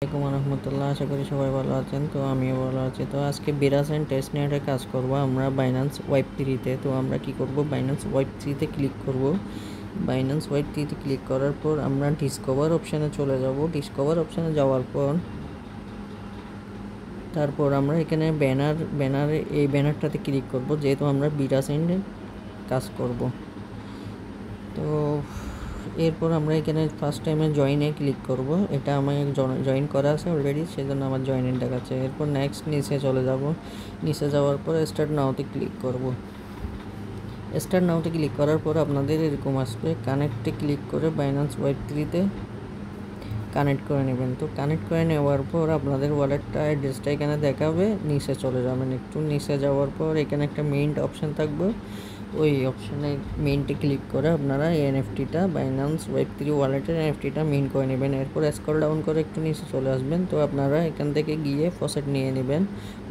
আসসালামু আলাইকুম রহমতুল্লাহ, আশা করি সবাই ভালো আছেন। তো আমিও ভালো আছি। তো আজকে বিরাজ অ্যান্ড টেস্ট নেটে কাজ করব আমরা বাইন্যান্স ওয়েব থ্রিতে। তো আমরা কি করব, বাইন্যান্স ওয়েব থ্রিতে ক্লিক করব। বাইন্যান্স ওয়েব থ্রিতে ক্লিক করার পর আমরা ডিসকভার অপশানে চলে যাব। ডিসকভার অপশানে যাওয়ার পর তারপর আমরা এখানে ব্যানারে এই ব্যানারটাতে ক্লিক করব, যেহেতু আমরা বিরাজ অ্যান্ড কাজ করব। তো এরপর আমরা এখানে ফার্স্ট টাইমে জয়েনে ক্লিক করব। এটা আমার জয়েন করা আছে অলরেডি, সেজন্য আমার জয়েন দেখাচ্ছে। এরপর নেক্সট নিচে চলে যাব। নিচে যাওয়ার পর স্টার্ট নাওতে ক্লিক করব। স্টার্ট নাওতে ক্লিক করার পর আপনাদের এরকম আসবে, কানেক্টে ক্লিক করে বাইন্যান্স ওয়েব থ্রিতে কানেক্ট করে নেবেন। তো কানেক্ট করে নেওয়ার পর আপনাদের ওয়ালেটটা অ্যাড্রেসটা এখানে দেখাবে, নিচে চলে যাবেন। একটু নিচে যাওয়ার পর এখানে একটা মেইন্ট অপশান থাকবে, ওই অপশানে মেইনটে ক্লিক করে আপনারা এই এনএফটিটা বাইন্যান্স ওয়েব থ্রি ওয়ালেটের এনএফটিটা মেইন করে নেবেন। এরপর স্ক্রল ডাউন করে একটু নিচে চলে আসবেন। তো আপনারা এখান থেকে গিয়ে ফসেট নিয়ে নেবেন,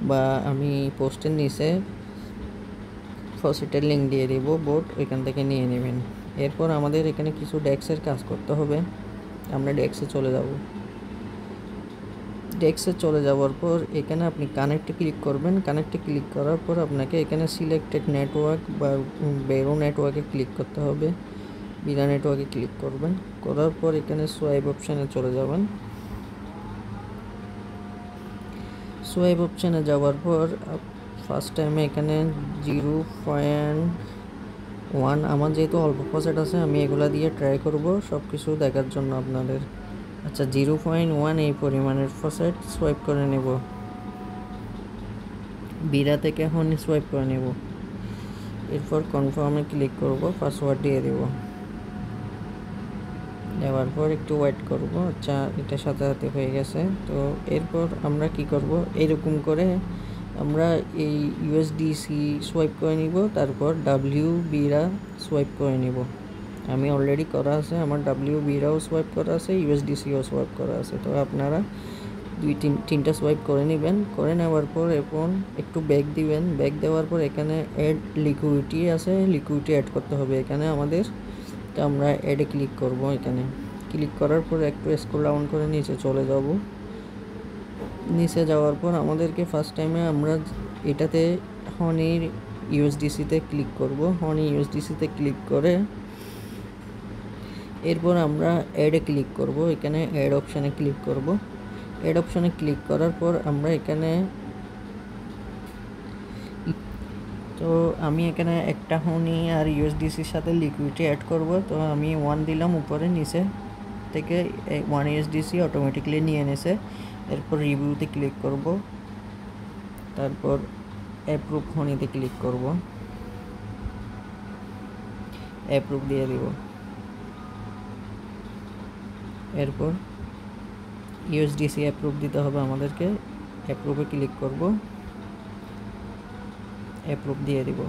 বা আমি পোস্টের নিচে ফসেটের লিঙ্ক দিয়ে দেব, বোট এখান থেকে নিয়ে নেবেন। এরপর আমাদের এখানে কিছু ডেক্সের কাজ করতে হবে। আমরা ডেক্সে চলে যাব। ডেস্কে চলে যাওয়ার পর এখানে আপনি কানেক্টে ক্লিক করবেন। কানেক্টে ক্লিক করার পর আপনাকে এখানে সিলেক্টেড নেটওয়ার্ক বা বেরো নেটওয়ার্কে ক্লিক করতে হবে। বিনা নেটওয়ার্কে ক্লিক করবেন। করার পর এখানে সোয়াইপ অপশানে চলে যাবেন। সোয়াইপ অপশানে যাওয়ার পর ফার্স্ট টাইমে এখানে 0.1, আমার যেহেতু অল্প পয়সা আছে আমি এগুলা দিয়ে ট্রাই করব সব কিছু দেখার জন্য আপনাদের। আচ্ছা, 0.1 এই পরিমাণের ফসেট সোয়াইপ করে নেব। বিরা থেকে এখন সোয়াইপ করে নেব। এরপর কনফার্মে ক্লিক করব, পাসওয়ার্ড দিয়ে দেব। দেওয়ার পর একটু ওয়েট করব। আচ্ছা, এটা সাথে সাথে হয়ে গেছে। তো এরপর আমরা কি করব, এরকম করে আমরা এই ইউএসডিসি সোয়াইপ করে নিব, তারপর ডাব্লিউ বিরা সোয়াইপ করে নিব। আমি অলরেডি করা আছে, আমার ডাব্লিউ বিরাও সোয়াইপ করা আছে, ইউএসডিসিও সোয়াইপ করা আছে। তো আপনারা তিনটা সোয়াইপ করে নেবেন। করে নেওয়ার পর এখন একটু ব্যাক দিবেন। ব্যাক দেওয়ার পর এখানে অ্যাড লিকুইডিটি আছে, লিকুইডিটি অ্যাড করতে হবে এখানে আমাদের। তো আমরা অ্যাডে ক্লিক করব। এখানে ক্লিক করার পর একটু স্ক্রল ডাউন করে নিচে চলে যাব। নিচে যাওয়ার পর আমাদেরকে ফার্স্ট টাইমে আমরা এটাতে হনির ইউএসডিসিতে ক্লিক করব। হনি ইউএসডিসিতে ক্লিক করে এরপর আমরা অ্যাডে ক্লিক করব। এখানে অ্যাড অপশানে ক্লিক করব। অ্যাড অপশানে ক্লিক করার পর আমরা এখানে আমি এখানে একটা হনি আর ইউএসডিসির সাথে লিকুইডিটি অ্যাড করব। তো আমি 1 দিলাম উপরে, নিচে থেকে 1 ইউএসডিসি অটোমেটিকলি নিয়ে নিয়েছে। এরপর রিভিউতে ক্লিক করব, তারপর অ্যাপ্রুভ হনিতে ক্লিক করব, অ্যাপ্রুভ দিয়ে দিব। এরপর ইউএসডিসি অ্যাপ্রুভ দিতে হবে আমাদেরকে। অ্যাপ্রুভে ক্লিক করব, অ্যাপ্রুভ দিয়ে দিব।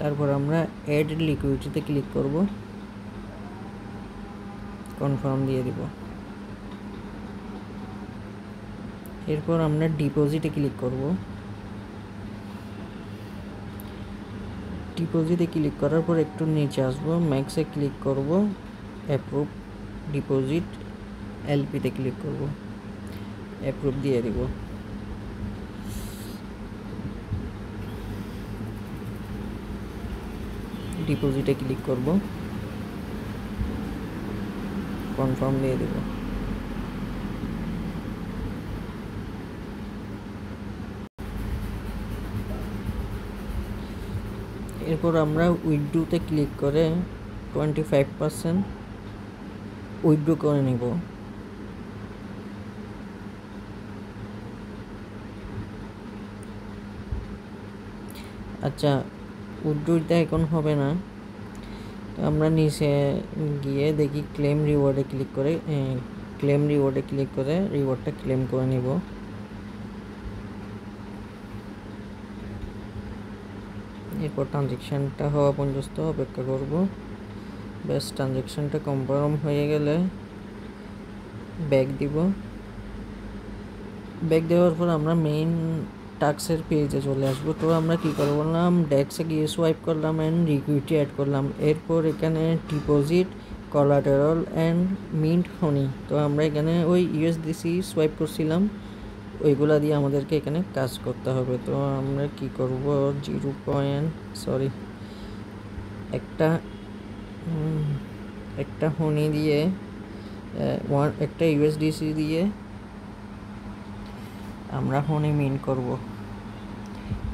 তারপর আমরা অ্যাড লিকুইডিটিতে ক্লিক করব, কনফার্ম দিয়ে দিব। এরপর আমরা ডিপোজিটে ক্লিক করব। ডিপোজিটে ক্লিক করার পর একটু নিচে আসবো, ম্যাক্সে ক্লিক করব, অ্যাপ্রুভ ডিপোজিট এলপিতে ক্লিক করব, অ্যাপ্রুভ দিয়ে দিব। ডিপোজিটে ক্লিক করব, কনফার্ম দিয়ে দেব। এরপর আমরা উইথড্রোতে ক্লিক করে 25% উইথড্রো করে নিব। আচ্ছা, উইথড্রোটা এখন হবে না। তো আমরা নিচে গিয়ে দেখি ক্লেম রিওয়ার্ডে ক্লিক করে রিওয়ার্ডটা ক্লেম করে নিব। এরপর ট্রানজ্যাকশানটা হওয়া পর্যন্ত অপেক্ষা করব। ব্যাস, ট্রানজ্যাকশানটা কনফার্ম হয়ে গেলে ব্যাক দিব। ব্যাক দেওয়ার পর আমরা মেইন টাস্কের পেজে চলে আসবো। তো আমরা কী করে বললাম, ডেস্কে গিয়ে সোয়াইপ করলাম অ্যান্ড লিকুইডিটি অ্যাড করলাম। এরপর এখানে ডিপোজিট কোলাটেরাল অ্যান্ড মিন্ট হানি। তো আমরা এখানে ওই ইউএসডিসি সোয়াইপ করছিলাম, ওইগুলা দিয়ে আমাদেরকে এখানে কাজ করতে হবে। তো আমরা কি করব, একটা একটা হনি দিয়ে একটা ইউএসডিসি দিয়ে আমরা হনি মিন্ট করব।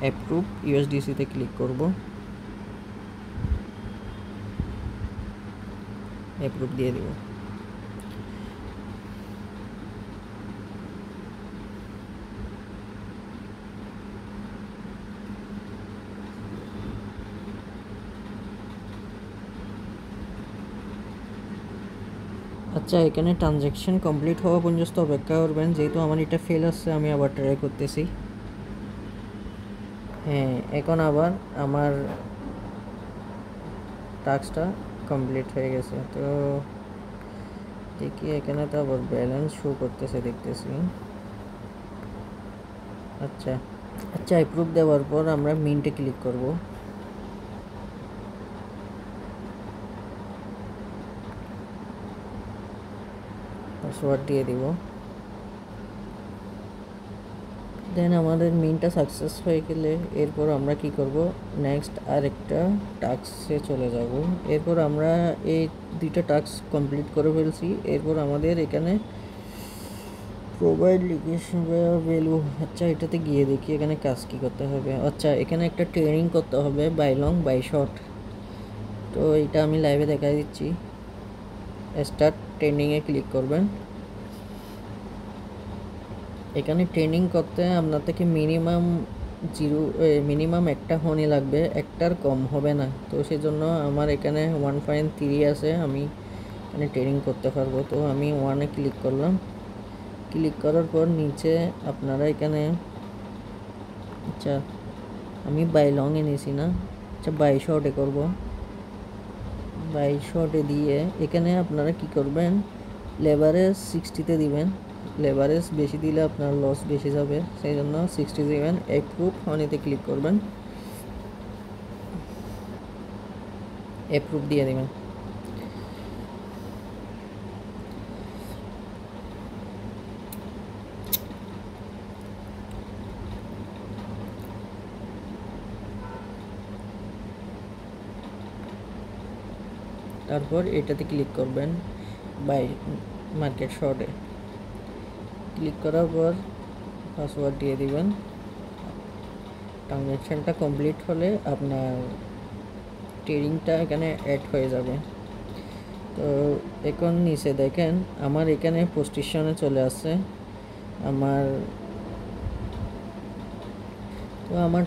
অ্যাপ্রুভ ইউএসডিসিতে ক্লিক করব, অ্যাপ্রুভ দিয়ে দেব। আচ্ছা, এখানে ট্রানজ্যাকশন কমপ্লিট হওয়া পর্যন্ত অপেক্ষা করবেন। যেহেতু আমার এটা ফেল আসছে, আমি আবার ট্রাই করতেছি। হ্যাঁ, এখন আবার আমার টাস্কটা কমপ্লিট হয়ে গেছে। তো দেখি এখানে তো আবার ব্যালেন্স শো করতেছে, দেখতেছি। আচ্ছা অ্যাপ্রুভ দেওয়ার পর আমরা মিন্টে ক্লিক করব। পাসওয়ার্ড দিয়ে দিব। দেন আমাদের মিনটা সাকসেস হয়ে গেলে এরপর আমরা কি করব, নেক্সট আরেকটা টাস্কে চলে যাব। এরপর আমরা এই দুইটা টাস্ক কমপ্লিট করে ফেলছি। এরপর আমাদের এখানে প্রোভাইড লোকেশন ভ্যালু, আচ্ছা এটাতে গিয়ে দেখি এখানে কাজ কি করতে হবে। আচ্ছা, এখানে একটা ট্রেনিং করতে হবে বাই লং বাই শর্ট। তো এটা আমি লাইভে দেখাই দিচ্ছি। স্টার্ট ট্রেনিংয়ে ক্লিক করবেন। এখানে ট্রেনিং করতে আপনার থেকে মিনিমাম একটা হনি লাগবে, একটার কম হবে না। তো সেজন্য আমার এখানে 1.3 আছে, আমি এখানে ট্রেনিং করতে পারবো। তো আমি 1-এ ক্লিক করলাম। ক্লিক করার পর নিচে আপনারা এখানে, আচ্ছা আমি বাই লংয়ে নিয়েছি না, আচ্ছা বাই শর্টে করব। বাই শর্টে দিয়ে এখানে আপনারা কি করবেন, লেভারেজ 60-তে দিবেন। লেভারেজ বেশি দিলে আপনার লস বেশি যাবে, সেই জন্য 60 দিবেন। অ্যাপ্রুভ হনিতে ক্লিক করবেন, অ্যাপ্রুভ দিয়ে দিবেন। তারপর এটাতে ক্লিক করবেন বাই মার্কেট শর্টে। ক্লিক করার পর পাসওয়ার্ড দিয়ে দিবেন। ট্রানজ্যাকশানটা কমপ্লিট হলে আপনার ট্রেডিংটা এখানে অ্যাড হয়ে যাবে। তো এখন নিচে দেখেন আমার এখানে পজিশনে চলে আসছে আমার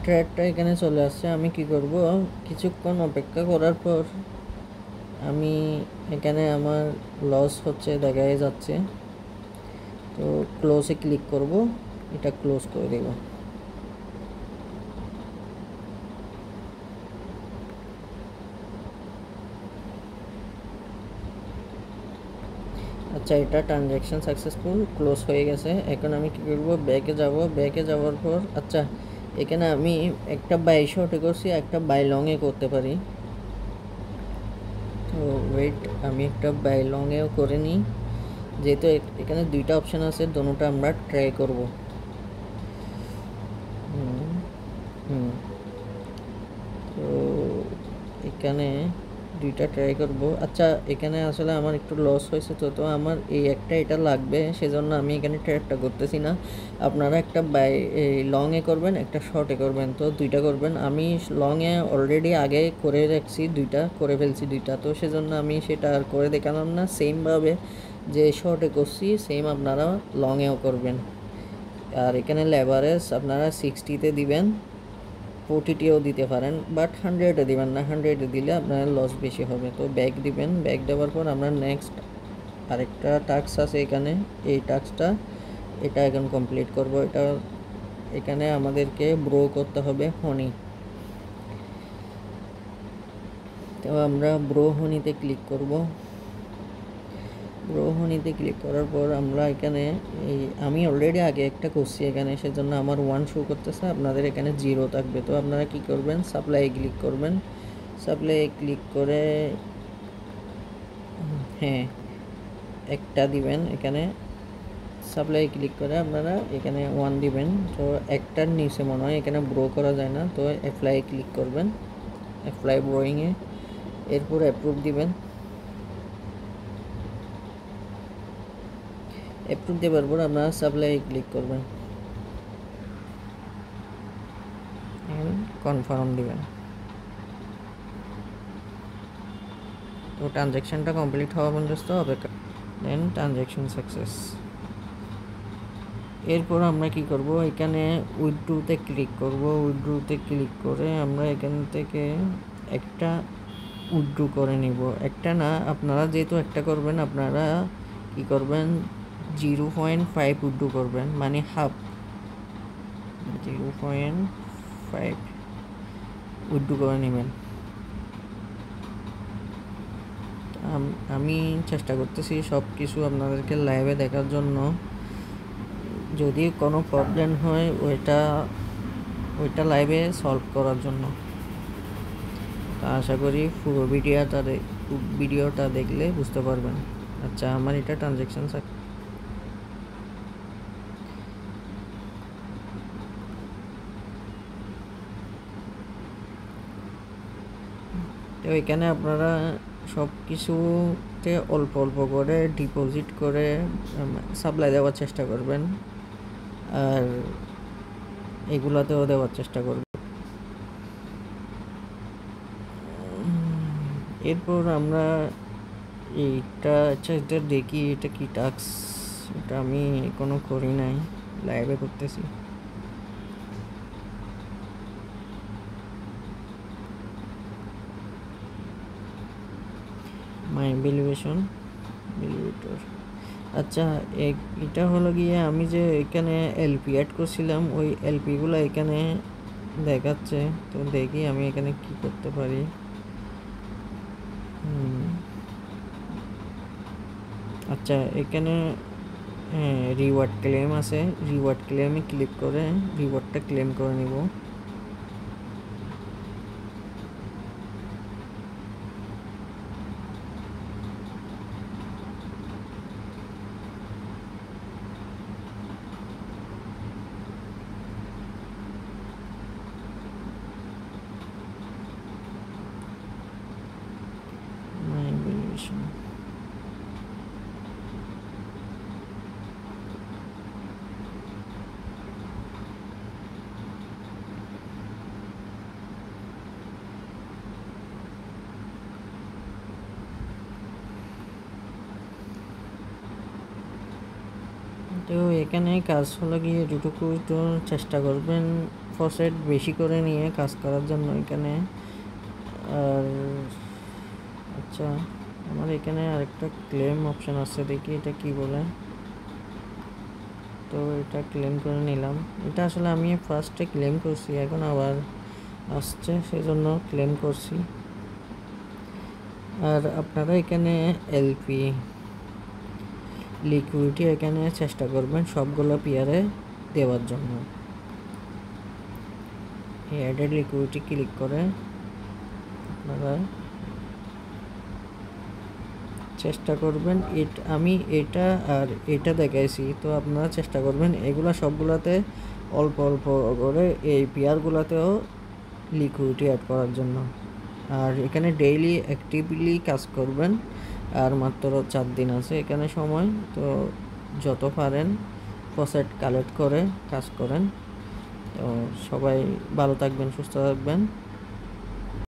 ট্রেডটা এখানে চলে আসছে। আমি কি করব, কিছুক্ষণ অপেক্ষা করার পর আমি এখানে আমার লস হচ্ছে দেখাই যাচ্ছে। তো ক্লোজে ক্লিক করব, এটা ক্লোজ করে দেব। আচ্ছা, এটা ট্রানজ্যাকশন সাকসেসফুল ক্লোজ হয়ে গেছে। এখন আমি কী করব, ব্যাকে যাব। ব্যাকে যাওয়ার পর আচ্ছা এখানে আমি একটা বাই শর্টে করছি, একটা বাই লংয়ে করতে পারি। তো ওয়েট, আমি একটা বাই লংয়েও করে নিই। যেহেতু এখানে দুইটা অপশান আছে, দুটোটা আমরা ট্রাই করব। তো এখানে দুইটা ট্রাই করব। আচ্ছা, এখানে আসলে আমার একটু লস হয়েছে, তো আমার এই এটা লাগবে, সেজন্য আমি এখানে ট্রেডটা করতেছি না। আপনারা একটা লংয়ে করবেন, একটা শর্টে করবেন। তো দুইটা করবেন। আমি লংয়ে অলরেডি আগে করে রাখছি, করে ফেলছি দুইটা। তো সেজন্য আমি সেটা আর করে দেখালাম না। সেমভাবে যে শর্টে করছি সেম আপনারা লংয়েও করবেন। আর এখানে লেভারেজ আপনারা 60-তে দিবেন, 40-টিও দিতে পারেন, বাট 100-এ দিবেন না। 100-এ দিলে আপনার লস বেশি হবে। তো ব্যাক দিবেন। ব্যাক দেওয়ার পর আমরা নেক্সট আরেকটা টাস্ক আছে এখানে, এই টাস্কটা এটা এখন কমপ্লিট করব। এখানে আমাদেরকে ব্রো করতে হবে হনি। তো আমরা ব্রো হনিতে ক্লিক করব। ব্রো হনিতে ক্লিক করার পর আমরা এখানে আমি অলরেডি আগে একটা করছি এখানে, সেজন্য আমার 1 শো করতেছে, আপনাদের এখানে 0 থাকবে। তো আপনারা কি করবেন, সাপ্লাই ক্লিক করবেন। সাপ্লাই ক্লিক করে হ্যাঁ একটা দিবেন এখানে, সাপ্লাই ক্লিক করে আপনারা এখানে 1 দিবেন। তো একটার নিচে মনে হয় এখানে ব্রো করা যায় না, তো অ্যাপ্লাই ক্লিক করবেন, অ্যাপ্লাই ব্রোয়িংয়ে, এরপর অ্যাপ্রুভ দিবেন। অ্যাপ্রুভ দেওয়ার পর আপনারা সাপ্লাই ক্লিক করবেন, কনফার্ম দিবেন। তো ট্রানজ্যাকশনটা কমপ্লিট হওয়া পর্যন্ত অপেক্ষা, দেন ট্রানজ্যাকশন সাকসেস। এরপর আমরা কি করব, এখানে উইথড্রোতে ক্লিক করব। উইথড্রোতে ক্লিক করে আমরা এখান থেকে একটা উইথড্রো করে নিব। একটা না, আপনারা যেহেতু একটা করবেন আপনারা কি করবেন 0.5 উইথড্রো করবেন, মানে হাফ 0.5 উইথড্রো করে নেবেন। আমি চেষ্টা করতেছি সব কিছু আপনাদেরকে লাইভে দেখার জন্য। যদি কোনো প্রবলেম হয় ওইটা লাইভে সলভ করার জন্য। আশা করি পুরো ভিডিওটা দেখলে বুঝতে পারবেন। আচ্ছা, আমার এটা ট্রানজ্যাকশন তো এখানে আপনারা সব কিছুতে অল্প অল্প করে ডিপোজিট করে সাপ্লাই দেওয়ার চেষ্টা করবেন, আর এগুলাতেও দেওয়ার চেষ্টা করবেন। এরপর আমরা এইটা এটা দেখি এটা কি টাস্ক, এটা আমি কোনো করি নাই, লাইভে করতেছি। মাই ভ্যালুয়েশন ভ্যালুয়েটর। আচ্ছা, এটা হলো গিয়ে আমি যে এখানে এলপি অ্যাড করছিলাম ওই এলপিগুলো এখানে দেখাচ্ছে। তো দেখি আমি এখানে কি করতে পারি। আচ্ছা, এখানে রিওয়ার্ড ক্লেম আছে, রিওয়ার্ড ক্লেমে ক্লিক করে রিওয়ার্ডটা ক্লেম করে নিব। তো এখানে কাজ হলো গিয়ে এটুকু তো চেষ্টা করবেন ফসেট বেশি করে নিয়ে কাজ করার জন্য এখানে। আর আচ্ছা, আমার এখানে আরেকটা ক্লেম অপশান আছে, দেখি এটা কি বলে। তো এটা ক্লেম করে নিলাম। এটা আসলে আমি ফার্স্টে ক্লেম করছি, এখন আবার আসছে সেজন্য ক্লেম করছি। আর আপনারা এখানে এলপি লিকুইডিটি এখানে চেষ্টা করবেন সবগুলো পেয়ারে দেওয়ার জন্য। অ্যাডেড লিকুইডিটি ক্লিক করে আপনারা চেষ্টা করবেন। আমি এটা আর এটা দেখাইছি, তো আপনারা চেষ্টা করবেন এগুলা সবগুলাতে অল্প অল্প করে এই পেয়ারগুলোতেও লিকুইডিটি অ্যাড করার জন্য। আর এখানে ডেইলি অ্যাক্টিভলি কাজ করবেন, আর মাত্র 4 দিন আছে এখানে সময়। তো যত পারেন ফসেট কালেক্ট করে কাজ করেন। তো সবাই ভালো থাকবেন, সুস্থ থাকবেন।